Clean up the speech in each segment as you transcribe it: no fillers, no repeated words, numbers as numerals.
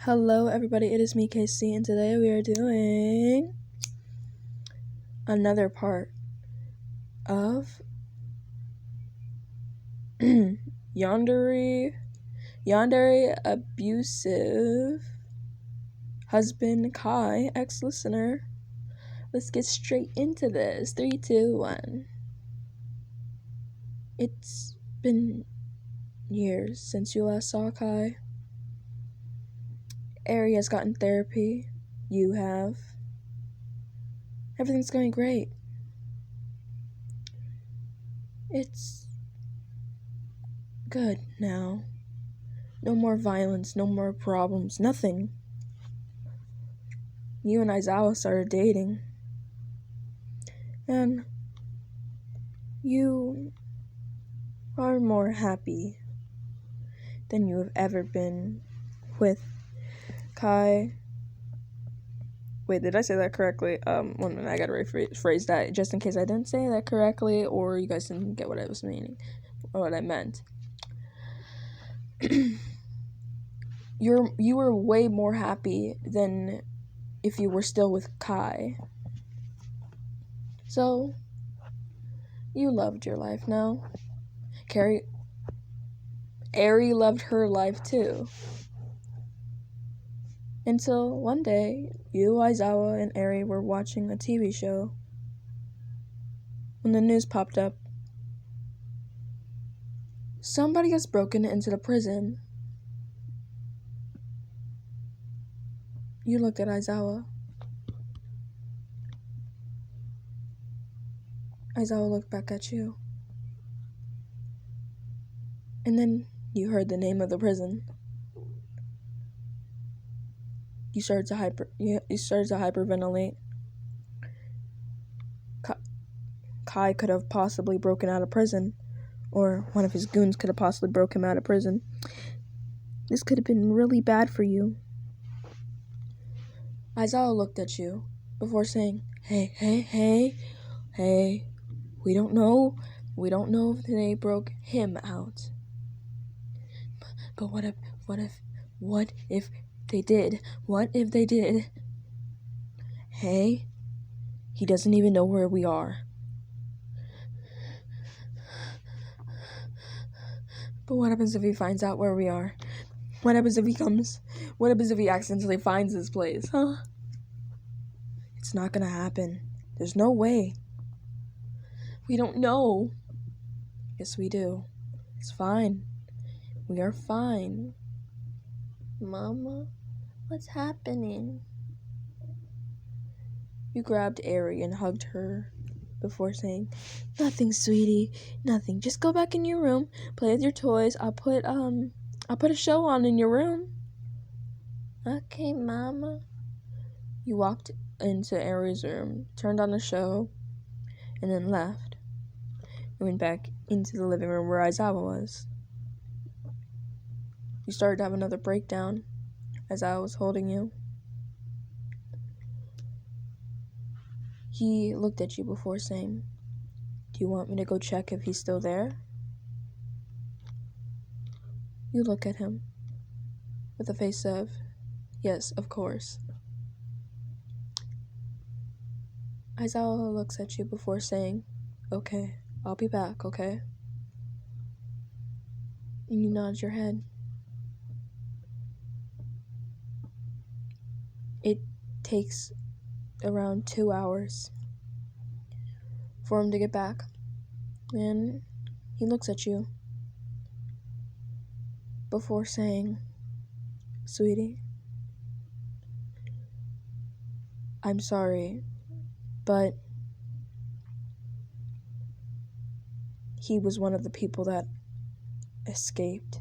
Hello everybody, it is me Casey, and today we are doing another part of Yandere Abusive Husband Kai, ex-listener. Let's get straight into this. 3, 2, 1. It's been years since you last saw Kai. Ari has gotten therapy. You have. Everything's going great. It's good now. No more violence, no more problems, nothing. You and Aizawa started dating. And you are more happy than you have ever been with Kai. Wait, did I say that correctly? 1 minute, I gotta rephrase that just in case I didn't say that correctly or you guys didn't get what I was meaning or what I meant. You were way more happy than if you were still with Kai. So, you loved your life now. Ari loved her life too. Until one day, you, Aizawa, and Ari were watching a TV show when the news popped up. Somebody has broken into the prison. You looked at Aizawa. Aizawa looked back at you. And then you heard the name of the prison. You started to hyperventilate. Kai could have possibly broken out of prison, or one of his goons could have possibly broke him out of prison. This could have been really bad for you. Aizawa looked at you before saying, Hey, we don't know if they broke him out. But what if they did? What if they did? Hey, he doesn't even know where we are. But what happens if he finds out where we are? What happens if he accidentally finds this place, huh? It's not gonna happen. There's no way. We don't know. Yes, we do. It's fine. We are fine. Mama, what's happening? You grabbed Ari and hugged her before saying, Nothing, sweetie. Nothing. Just go back in your room, play with your toys. I'll put a show on in your room. Okay, Mama. You walked into Ari's room, turned on the show, and then left. You went back into the living room where Aizawa was. You started to have another breakdown as I was holding you. He looked at you before saying, Do you want me to go check if he's still there? You look at him with a face of, Yes, of course. Aizawa looks at you before saying, Okay, I'll be back, okay? And you nod your head. It takes around 2 hours for him to get back. And he looks at you before saying, Sweetie, I'm sorry, but he was one of the people that escaped.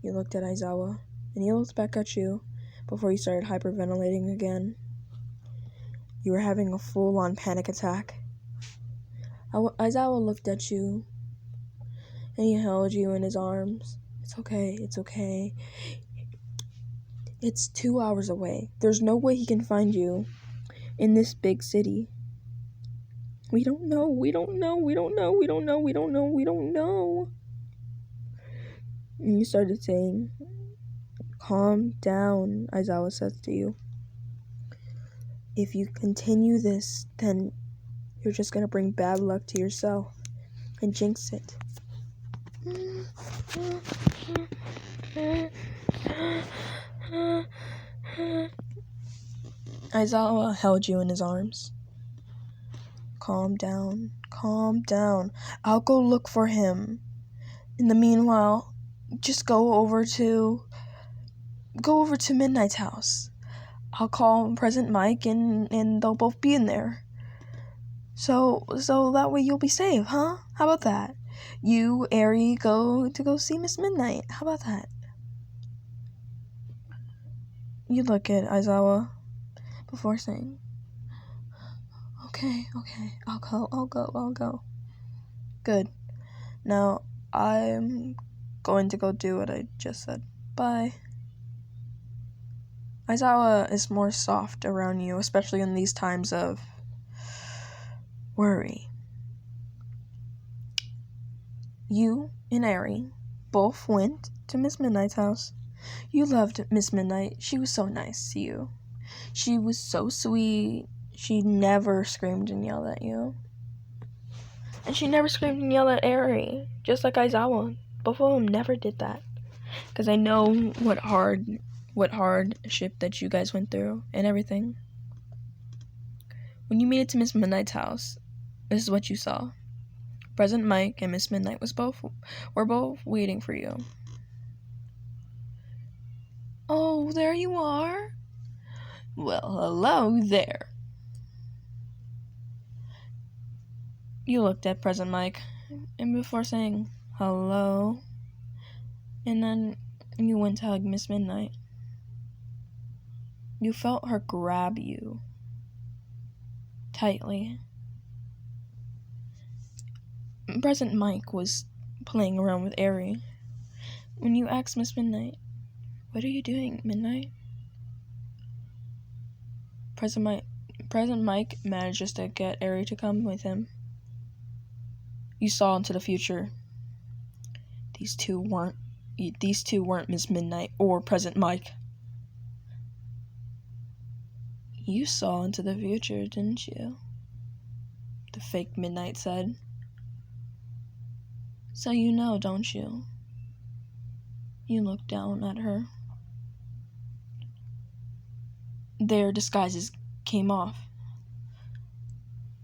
You looked at Aizawa, and he looked back at you before you started hyperventilating again. You were having a full-on panic attack. Aizawa looked at you, and he held you in his arms. It's okay. It's 2 hours away. There's no way he can find you in this big city. We don't know. And you started saying, Calm down, Aizawa says to you. If you continue this, then you're just gonna bring bad luck to yourself and jinx it. Aizawa held you in his arms. Calm down, calm down. I'll go look for him. In the meanwhile, just go over to Midnight's house. I'll call President Mike and they'll both be in there. So that way you'll be safe, huh? How about that? You, Eri, go see Miss Midnight. How about that? You look at Aizawa before saying, Okay, I'll go. Good. Now, I'm going to go do what I just said. Bye. Aizawa is more soft around you, especially in these times of worry. You and Eri both went to Miss Midnight's house. You loved Miss Midnight. She was so nice to you. She was so sweet. She never screamed and yelled at you. And she never screamed and yelled at Eri, just like Aizawa. Both of them never did that. Because I know what hardship that you guys went through and everything. When you made it to Miss Midnight's house, this is what you saw. President Mike and Miss Midnight were both waiting for you. Oh, there you are. Well, hello there. You looked at President Mike, and before saying hello, and then you went to hug Miss Midnight, you felt her grab you tightly. President Mike was playing around with Eri. When you asked Miss Midnight, "What are you doing, Midnight?" President Mike manages to get Eri to come with him. You saw into the future. These two weren't Miss Midnight or President Mike. You saw into the future, didn't you? The fake Midnight said. So you know, don't you? You looked down at her. Their disguises came off.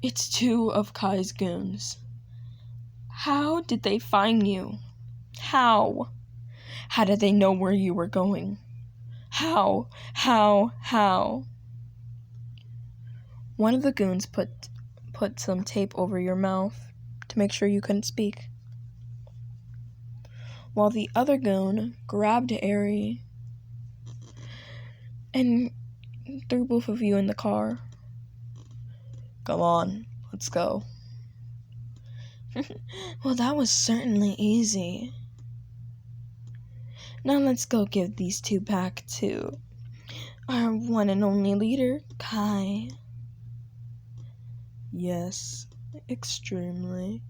It's two of Kai's goons. How did they find you? How? How did they know where you were going? How? One of the goons put some tape over your mouth to make sure you couldn't speak, while the other goon grabbed Eri and threw both of you in the car. Come on, let's go. Well, that was certainly easy. Now let's go give these two back to our one and only leader, Kai. Yes, extremely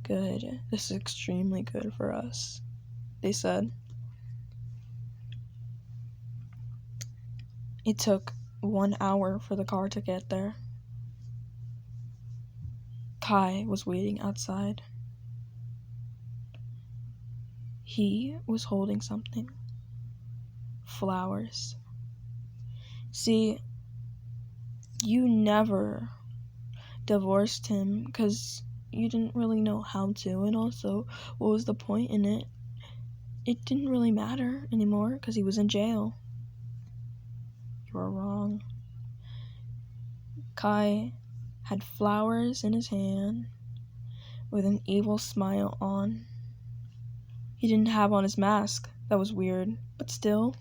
good. This is extremely good for us, they said. It took 1 hour for the car to get there. Kai was waiting outside. He was holding something. Flowers. See, you never divorced him because you didn't really know how to, and also, what was the point in it? It didn't really matter anymore because he was in jail. You were wrong. Kai had flowers in his hand with an evil smile on. He didn't have on his mask. That was weird, but still.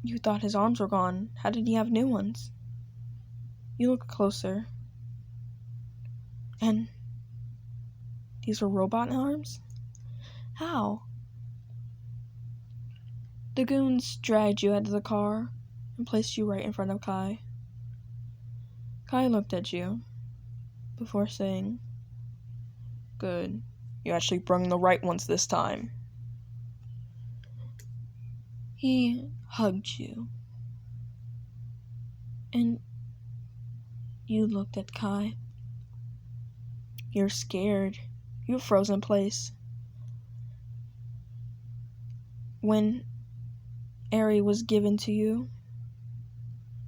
You thought his arms were gone. How did he have new ones? You look closer. And these were robot arms? How? The goons dragged you out of the car and placed you right in front of Kai. Kai looked at you before saying, "Good. You actually brung the right ones this time." He hugged you. And you looked at Kai. You're scared. You froze in place. When Ari was given to you,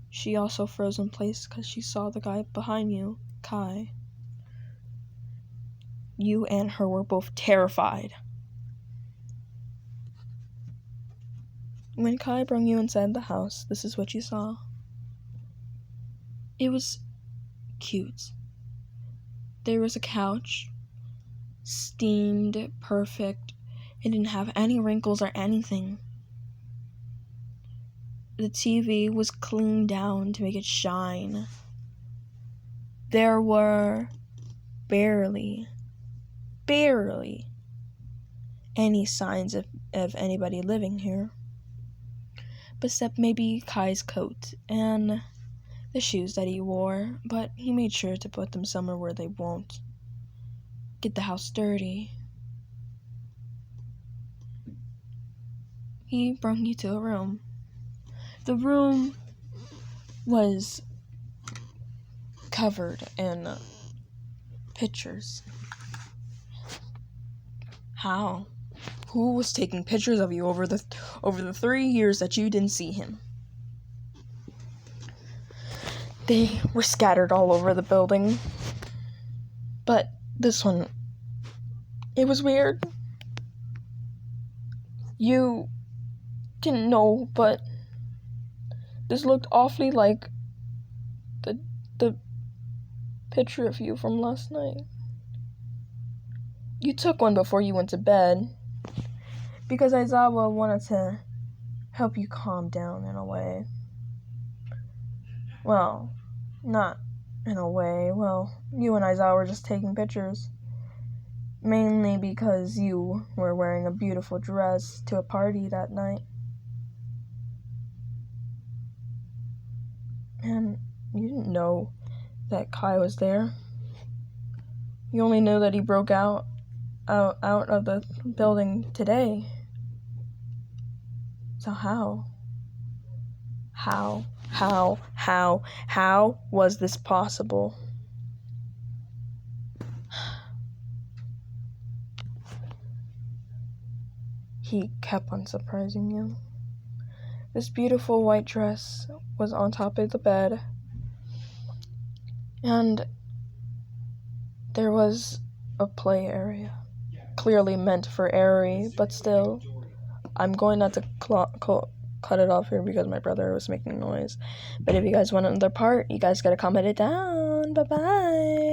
she also froze in place because she saw the guy behind you, Kai. You and her were both terrified. When Kai brought you inside the house, this is what you saw. It was cute. There was a couch, steamed, perfect. It didn't have any wrinkles or anything. The TV was cleaned down to make it shine. There were barely any signs of anybody living here. Except maybe Kai's coat and the shoes that he wore, but he made sure to put them somewhere where they won't get the house dirty. He brought you to a room. The room was covered in pictures. How? Who was taking pictures of you over the 3 years that you didn't see him? They were scattered all over the building. But this one, it was weird. You didn't know, but this looked awfully like the picture of you from last night. You took one before you went to bed because Aizawa wanted to help you calm down in a way. Well, not in a way. Well, you and Aizawa were just taking pictures. Mainly because you were wearing a beautiful dress to a party that night. And you didn't know that Kai was there. You only knew that he broke out of the building today. So how was this possible? He kept on surprising you. This beautiful white dress was on top of the bed, and there was a play area, clearly meant for Ari, but still, I'm going not to cut it off here because my brother was making noise. But if you guys want another part, you guys gotta comment it down. Bye-bye.